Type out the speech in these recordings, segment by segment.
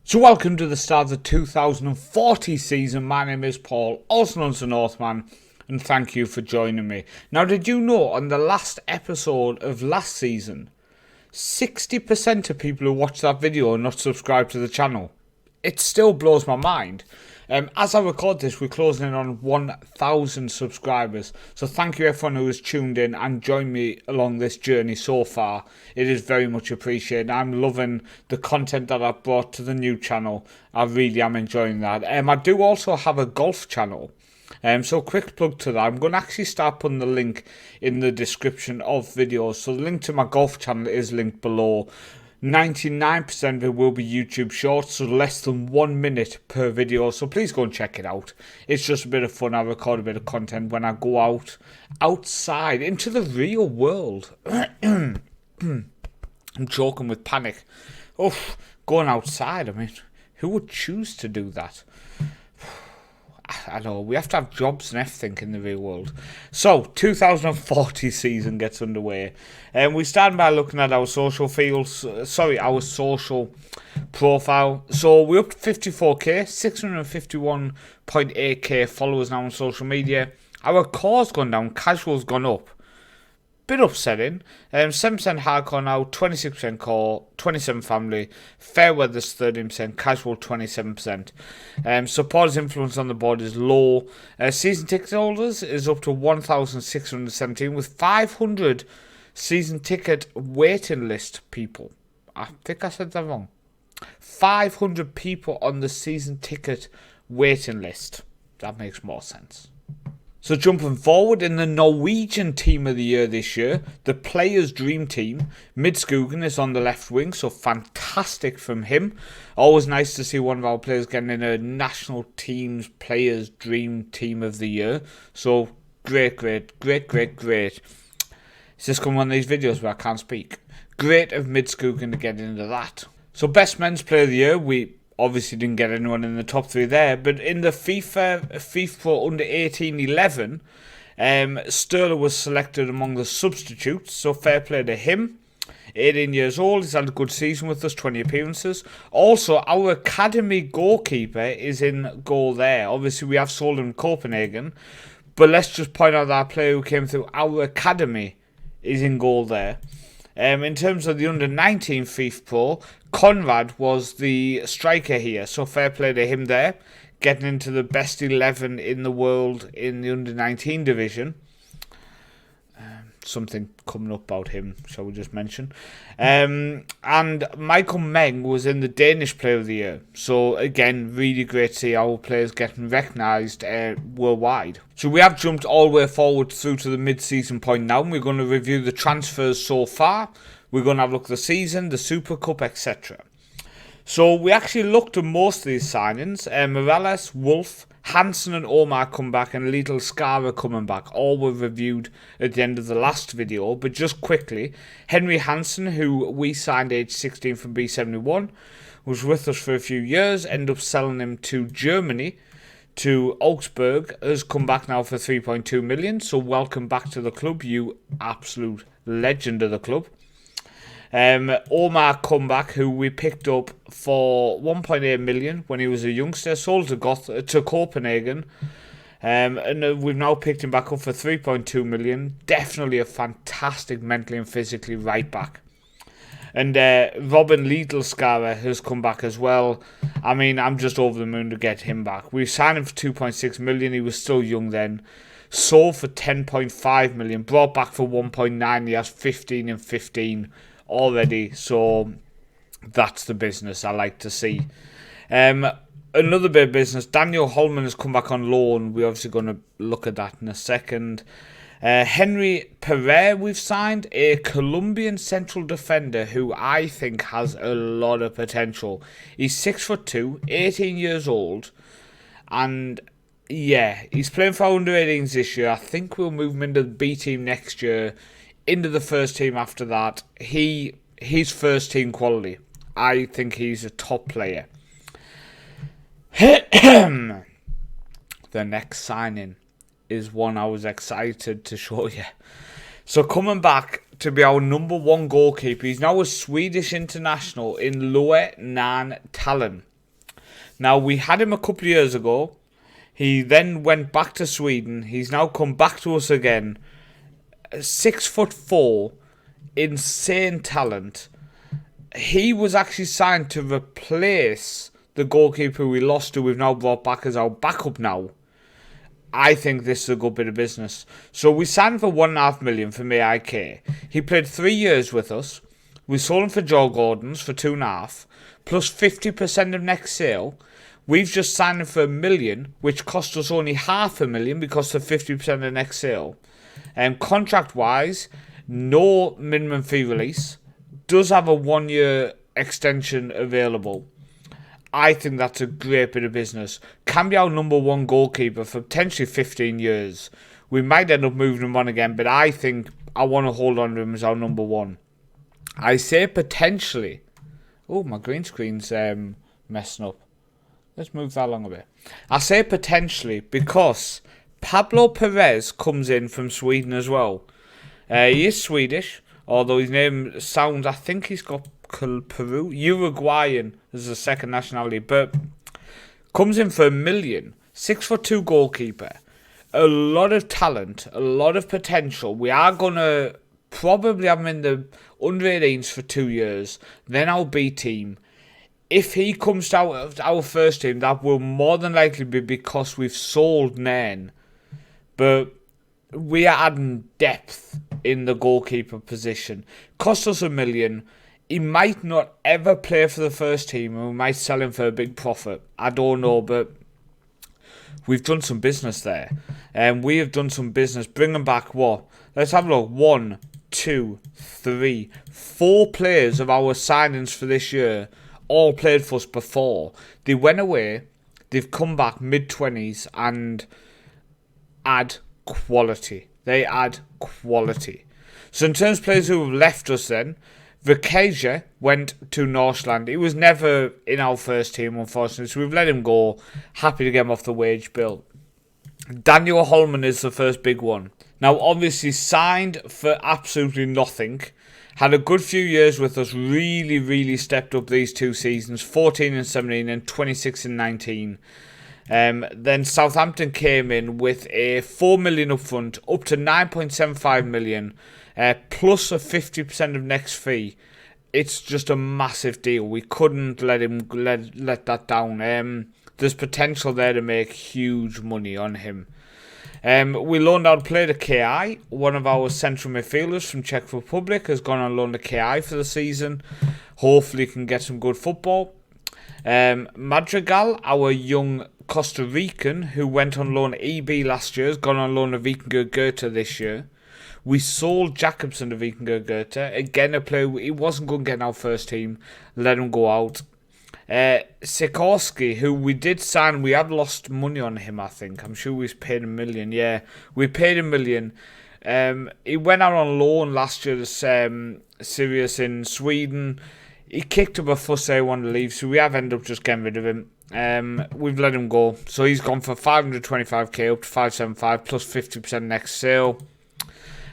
So welcome to the start of the 2040 season. My name is Paul, also known as the Northman, and thank you for joining me. Now, did you know on the last episode of last season, 60% of people who watched that video are not subscribed to the channel? It still blows my mind. As I record this, we're closing in on 1,000 subscribers. So thank you everyone who has tuned in and joined me along this journey so far. It is very much appreciated. I'm loving the content that I've brought to the new channel. I really am enjoying that. I do also have a golf channel. So quick plug to that. I'm going to actually start putting the link in the description of videos. So the link to my golf channel is linked below. 99% of it will be YouTube shorts, so less than 1 minute per video, so please go and check it out. It's just a bit of fun. I record a bit of content when I go outside into the real world. I'm joking with panic. Going outside, I mean, who would choose to do that? I know, we have to have jobs and everything in the real world. So, 2040 season gets underway. And we start by looking at our social profile. So, we're up to 54k, 651.8k followers now on social media. Our core's gone down, casual's gone up. Bit upsetting. 7% hardcore now, 26% core, 27% family, fair weather's 13%, casual 27%. Supporters' influence on the board is low. Season ticket holders is up to 1,617 with 500 season ticket waiting list people. I think I said that wrong. 500 people on the season ticket waiting list. That makes more sense. So jumping forward in the Norwegian team of the year this year, the players' dream team, Midskogen is on the left wing, so fantastic from him. Always nice to see one of our players getting in a national team's players' dream team of the year. So great. It's just come one of these videos where I can't speak. Great of Midskogen to get into that. So best men's player of the year, we obviously didn't get anyone in the top three there, but in the FIFA Pro Under 18 11, Sterling was selected among the substitutes, so fair play to him. 18 years old, he's had a good season with us, 20 appearances. Also, our academy goalkeeper is in goal there. Obviously, we have sold him Copenhagen, but let's just point out that our player who came through our academy is in goal there. In terms of the under-19 FIFA Pro, Conrad was the striker here, so fair play to him there, getting into the best 11 in the world in the under-19 division. Something coming up about him, shall we just mention. And Michael Meng was in the Danish Player of the Year. So again, really great to see our players getting recognised worldwide. So we have jumped all the way forward through to the mid-season point now. And we're going to review the transfers so far. We're going to have a look at the season, the Super Cup, etc. So we actually looked at most of these signings. Morales, Wolf, Hansen and Omar come back, and Little Skara coming back. All were reviewed at the end of the last video. But just quickly, Henry Hansen, who we signed age 16 from B71, was with us for a few years, ended up selling him to Germany, to Augsburg, has come back now for 3.2 million. So welcome back to the club, you absolute legend of the club. Omar Comeback, who we picked up for 1.8 million when he was a youngster, sold to Copenhagen, and we've now picked him back up for 3.2 million. Definitely a fantastic mentally and physically right back. And Robin Lidlskara has come back as well. I mean, I'm just over the moon to get him back. We signed him for 2.6 million. He was still young then. Sold for 10.5 million. Brought back for 1.9. He has 15 and 15 already, so that's the business I like to see. Another bit of business, Daniel Holman has come back on loan. We're obviously going to look at that in a second. Henry Pereira we've signed, a Colombian central defender who I think has a lot of potential. He's 6'2", 18 years old, and yeah, he's playing for under 18s this year. I think we'll move him into the B team next year, into the first team after that. He's first team quality. I think he's a top player. The next signing is one I was excited to show you. So coming back to be our #1 goalkeeper, he's now a Swedish international in Loe Nan Tallen. Now, we had him a couple of years ago. He then went back to Sweden. He's now come back to us again. 6'4", insane talent. He was actually signed to replace the goalkeeper we lost, who we've now brought back as our backup now. I think this is a good bit of business. So we signed for $1.5 million from AIK. He played 3 years with us. We sold him for Joe Gordon's for 2.5, plus 50% of next sale. We've just signed him for $1 million, which cost us only $500,000 because of 50% of next sale. Contract-wise, no minimum fee release. Does have a 1-year extension available. I think that's a great bit of business. Can be our number one goalkeeper for potentially 15 years. We might end up moving him on again, but I think I want to hold on to him as our number one. I say potentially. Oh, my green screen's messing up. Let's move that along a bit. I say potentially because Pablo Perez comes in from Sweden as well. He is Swedish, although his name sounds, I think he's got Peru, Uruguayan as the second nationality, but comes in for $1 million. 6'2" goalkeeper. A lot of talent, a lot of potential. We are going to probably have him in the under 18s for 2 years, then our B team. If he comes out of our first team, that will more than likely be because we've sold Nairn. But we are adding depth in the goalkeeper position. Cost us $1 million. He might not ever play for the first team, and we might sell him for a big profit. I don't know, but we've done some business there. And we have done some business. Bring him back, what? Let's have a look. 1, 2, 3, 4 players of our signings for this year all played for us before. They went away, they've come back mid-20s and add quality. They add quality. So in terms of players who have left us then, Vikaja went to Northland. He was never in our first team, unfortunately, so we've let him go. Happy to get him off the wage bill. Daniel Holman is the first big one. Now, obviously, signed for absolutely nothing. Had a good few years with us. Really, really stepped up these 2 seasons. 14 and 17 and 26 and 19. Then Southampton came in with a $4 million upfront, up to $9.75 million, plus a 50% of next fee. It's just a massive deal. We couldn't let him let that down. There's potential there to make huge money on him. We loaned out play to KI. One of our central midfielders from Czech Republic has gone on loan to KI for the season. Hopefully can get some good football. Madrigal, our young Costa Rican who went on loan to EB last year, has gone on loan to Vikingur Goethe this year. We sold Jacobson to Vikingur Goethe. Again, a player, he wasn't going to get in our first team. Let him go out. Sikorsky, who we did sign, we have lost money on him, I think. I'm sure we paid $1 million. Yeah, we paid $1 million. He went out on loan last year to Sirius in Sweden. He kicked up a fuss there, wanted to leave, so we have ended up just getting rid of him. We've let him go. So he's gone for $525k up to $575 plus 50% next sale.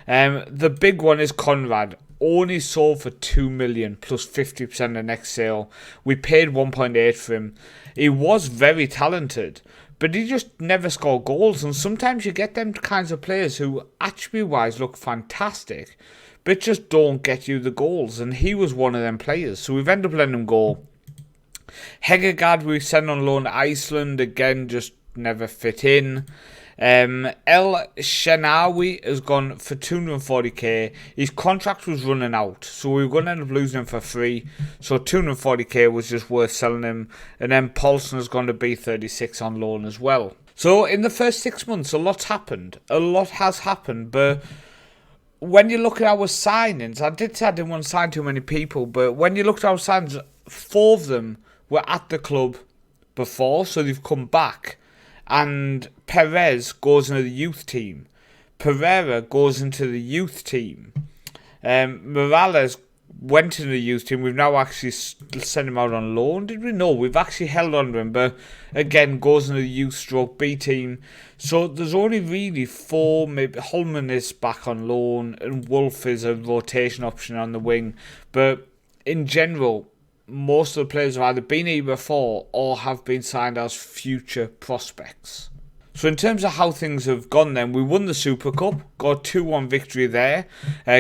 The big one is Conrad. Only sold for $2 million plus 50% of next sale. We paid 1.8 for him. He was very talented, but he just never scored goals. And sometimes you get them kinds of players who attribute-wise look fantastic, but just don't get you the goals. And he was one of them players. So we've ended up letting him go. Hegergaard we sent on loan to Iceland. Again, just never fit in. El Shenawi has gone for 240k. His contract was running out, so we were going to end up losing him for free. So 240k was just worth selling him. And then Paulson has gone to B36 on loan as well. So in the first 6 months, a lot's happened. A lot has happened, but when you look at our signings, I did say I didn't want to sign too many people, but when you look at our signings, 4 of them were at the club before, so they've come back. And Perez goes into the youth team. Pereira goes into the youth team. Morales went into the youth team. We've now actually sent him out on loan. Did we? No, we've actually held on to him. But again, goes into the youth stroke B team. So there's only really 4. Maybe Holman is back on loan. And Wolf is a rotation option on the wing. But in general, most of the players have either been here before or have been signed as future prospects. So in terms of how things have gone then, we won the Super Cup, got 2-1 victory there.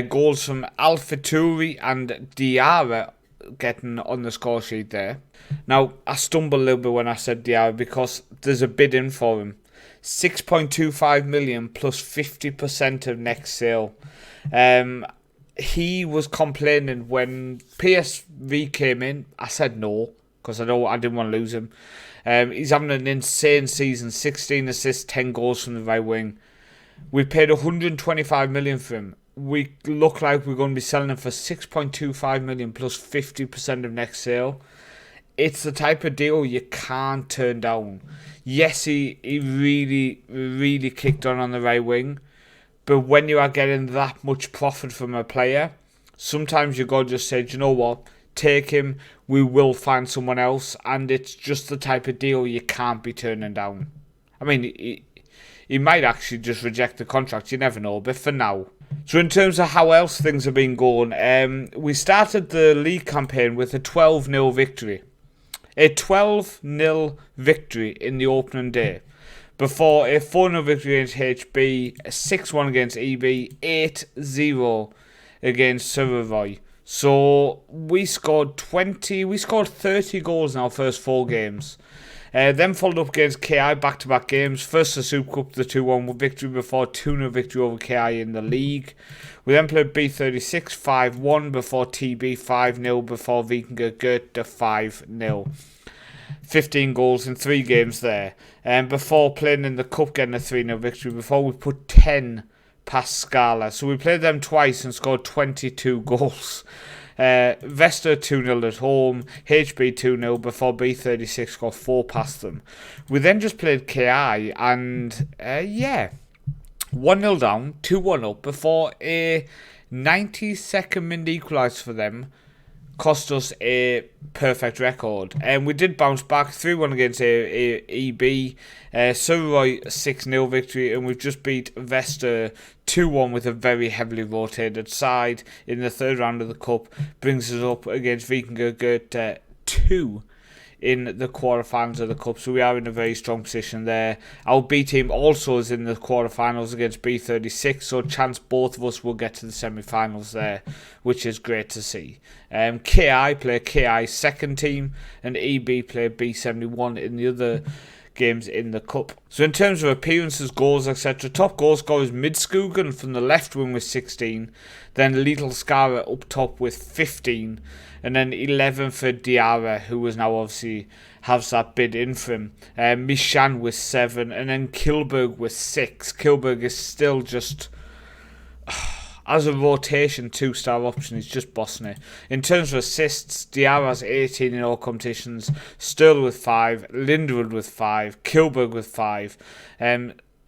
Goals from Alfituri and Diarra getting on the score sheet there. Now, I stumbled a little bit when I said Diarra because there's a bid in for him. 6.25 million plus 50% of next sale. He was complaining when PSV came in. I said no because I didn't want to lose him. He's having an insane season, 16 assists, 10 goals from the right wing. We paid 125 million for him. We look like we're going to be selling him for 6.25 million plus 50% of next sale. It's the type of deal you can't turn down. Yes, he really, really kicked on the right wing. But when you are getting that much profit from a player, sometimes you got to just say, do you know what? Take him, we will find someone else, and it's just the type of deal you can't be turning down. I mean, he might actually just reject the contract, you never know, but for now. So in terms of how else things have been going, we started the league campaign with a 12-0 victory. A 12-0 victory in the opening day. Before a 4-0 victory against HB, a 6-1 against EB, 8-0 against Faroe. So we scored 30 goals in our first 4 games. Then followed up against KI back-to-back games. First the Super Cup, the 2-1 victory before 2-0 victory over KI in the league. We then played B36 5-1 before TB 5-0 before Vikingur Goethe 5-0. 15 goals in 3 games there. And before playing in the Cup getting a 3-0 victory before we put 10 past Scala. So we played them twice and scored 22 goals. Vesta 2-0 at home, HB 2-0 before B36 scored 4 past them. We then just played KI and 1-0 down, 2-1 up before a 92nd minute equaliser for them cost us a perfect record. And we did bounce back 3-1 against EB, Suroy 6-0 victory, and we've just beat Vesta 2-1 with a very heavily rotated side in the third round of the Cup. Brings us up against Vikingur Goethe 2 in the quarterfinals of the Cup, so we are in a very strong position there. Our B team also is in the quarterfinals against B36, so chance both of us will get to the semi-finals there, which is great to see. KI play KI's second team, and EB play B71 in the other games in the Cup. So in terms of appearances, goals, etc., top goal scorer is Midskogen from the left wing with 16, then Little Skara up top with 15, and then 11 for Diarra, who was now obviously has that bid in for him. Mishan with 7, and then Kilberg with 6. Kilberg is still just, as a rotation 2-star option, he's just bossing it. In terms of assists, Diarra's 18 in all competitions, Sturl with 5, Linderwood with 5, Kilberg with 5,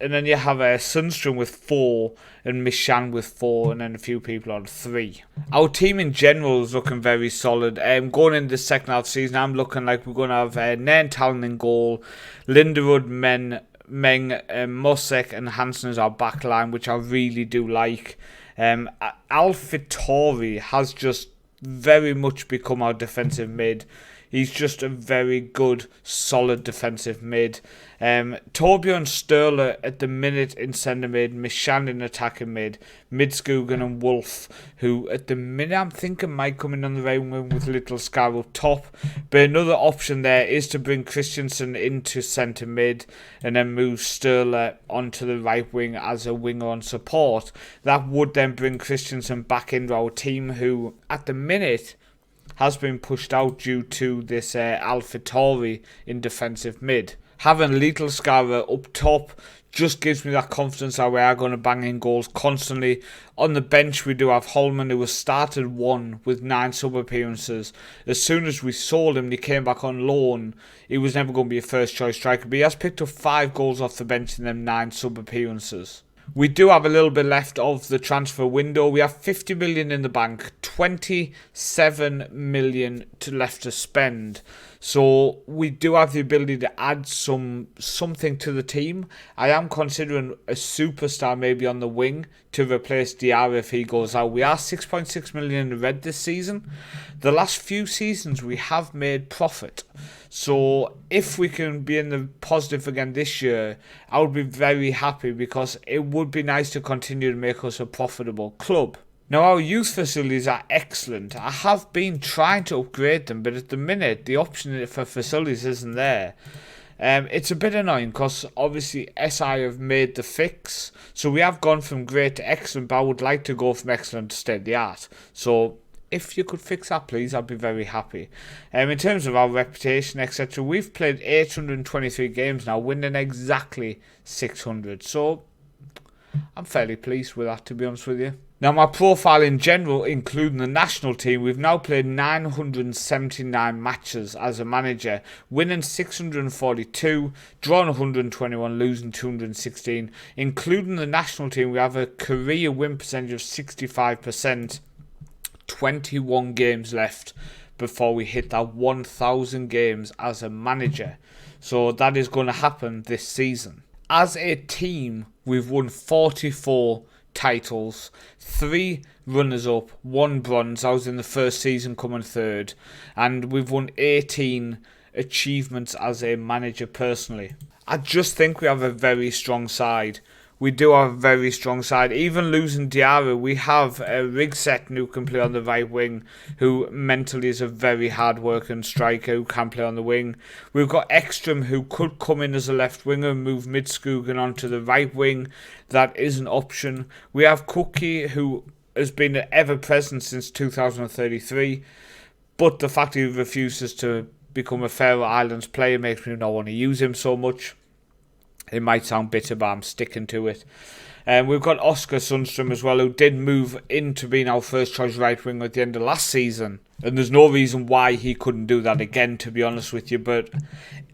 and then you have Sundstrom with 4 and Mishan with 4, and then a few people on 3. Our team in general is looking very solid. Going into the second half of the season, I'm looking like we're going to have Nairn Talon in goal, Linderwood, Meng, Mosek and Hansen as our back line, which I really do like. Alfituri has just very much become our defensive mid. He's just a very good, solid defensive mid. Torbjorn Sturler at the minute in centre mid, Mishan in attacking mid, Midskogen and Wolf, who at the minute I'm thinking might come in on the right wing with Little Scar up top. But another option there is to bring Christensen into centre mid and then move Sturler onto the right wing as a winger on support. That would then bring Christensen back into our team, who at the minute has been pushed out due to this Alfituri in defensive mid. Having Little Scara up top just gives me that confidence that we are going to bang in goals constantly. On the bench we do have Holman, who was started 1 with 9 sub appearances. As soon as we sold him, he came back on loan. He was never going to be a first choice striker, but he has picked up 5 goals off the bench in them 9 sub appearances. We do have a little bit left of the transfer window. We have 50 million in the bank, 27 million left to spend. So we do have the ability to add something to the team. I am considering a superstar maybe on the wing to replace Diarra if he goes out. We are 6.6 million in the red this season. The last few seasons we have made profit. So if we can be in the positive again this year, I would be very happy, because it would be nice to continue to make us a profitable club. Now, our youth facilities are excellent. I have been trying to upgrade them, but at the minute the option for facilities isn't there. It's a bit annoying because obviously SI have made the fix. So we have gone from great to excellent, but I would like to go from excellent to state of the art. So if you could fix that, please, I'd be very happy. In terms of our reputation, etc., we've played 823 games now, winning exactly 600. So I'm fairly pleased with that, to be honest with you. Now, my profile in general, including the national team, we've now played 979 matches as a manager, winning 642, drawn 121, losing 216. Including the national team, we have a career win percentage of 65%, 21 games left before we hit that 1,000 games as a manager. So that is going to happen this season. As a team, we've won 44 titles, 3 runners-up, 1 bronze. I was in the first season coming third. And we've won 18 achievements as a manager personally. I just think we have a very strong side. We do have a very strong side. Even losing Diarra, we have a Rigset who can play on the right wing, who mentally is a very hard-working striker who can play on the wing. We've got Ekstrom, who could come in as a left winger and move Midskogen onto the right wing. That is an option. We have Cookie, who has been ever-present since 2033. But the fact he refuses to become a Faroe Islands player makes me not want to use him so much. It might sound bitter, but I'm sticking to it. We've got Oscar Sundström as well, who did move into being our first choice right winger at the end of last season. And there's no reason why he couldn't do that again, to be honest with you. But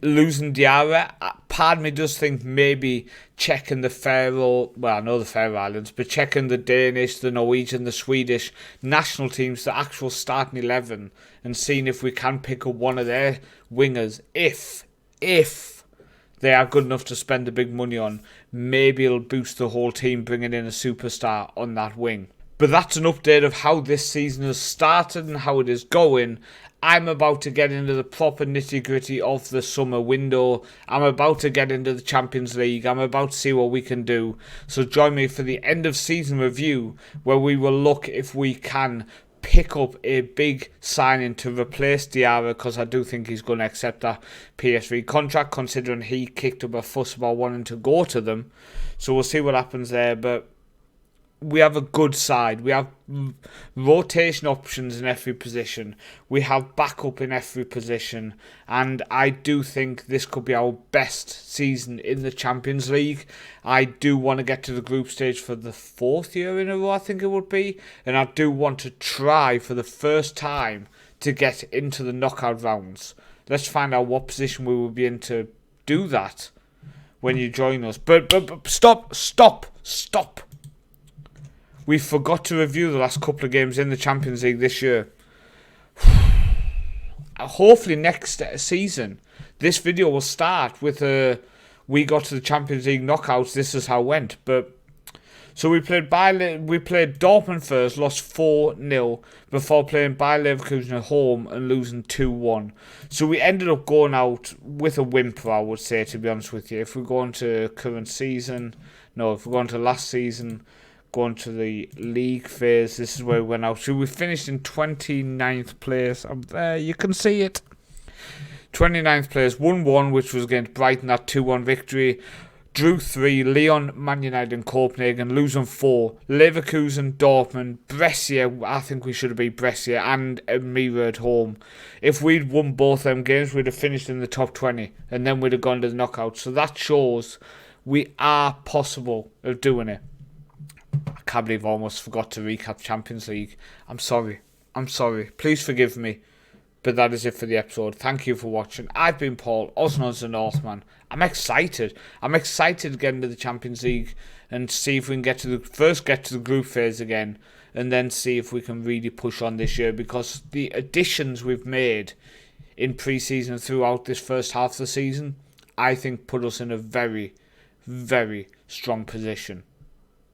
losing Diarra, part of me does think maybe checking the Faroe, well, I know the Faroe Islands, but checking the Danish, the Norwegian, the Swedish national teams, the actual starting 11, and seeing if we can pick up one of their wingers, if they are good enough to spend the big money on. Maybe it'll boost the whole team, bringing in a superstar on that wing. But that's an update of how this season has started and how it is going. I'm about to get into the proper nitty-gritty of the summer window. I'm about to get into the Champions League. I'm about to see what we can do. So join me for the end of season review, where we will look if we can pick up a big signing to replace Diarra, because I do think he's going to accept that PSV contract, considering he kicked up a fuss about wanting to go to them. So we'll see what happens there. But we have a good side. We have rotation options in every position. We have backup in every position. And I do think this could be our best season in the Champions League. I do want to get to the group stage for the 4th year in a row, I think it would be. And I do want to try for the first time to get into the knockout rounds. Let's find out what position we will be in to do that when you join us. But stop. We forgot to review the last couple of games in the Champions League this year. Hopefully next season, this video will start with we got to the Champions League knockouts, this is how it went. But so we played Dortmund first, lost 4-0 before playing Bayer Leverkusen at home and losing 2-1. So we ended up going out with a whimper, I would say, to be honest with you. If we go into current season, if we go into last season, going to the league phase, this is where we went out. So we finished in 29th place. Up there, you can see it. 29th place, 1-1, which was against Brighton, that 2-1 victory. Drew 3, Lyon, Man United and Copenhagen, losing 4. Leverkusen, Dortmund, Brescia, I think we should have beat Brescia, and Mira at home. If we'd won both them games, we'd have finished in the top 20, and then we'd have gone to the knockouts. So that shows we are possible of doing it. I can't believe I almost forgot to recap Champions League. I'm sorry. Please forgive me. But that is it for the episode. Thank you for watching. I've been Paul, also known as the Northman. I'm excited. to get into the Champions League and see if we can get to the group phase again, and then see if we can really push on this year, because the additions we've made in pre-season throughout this first half of the season, I think put us in a very, very strong position.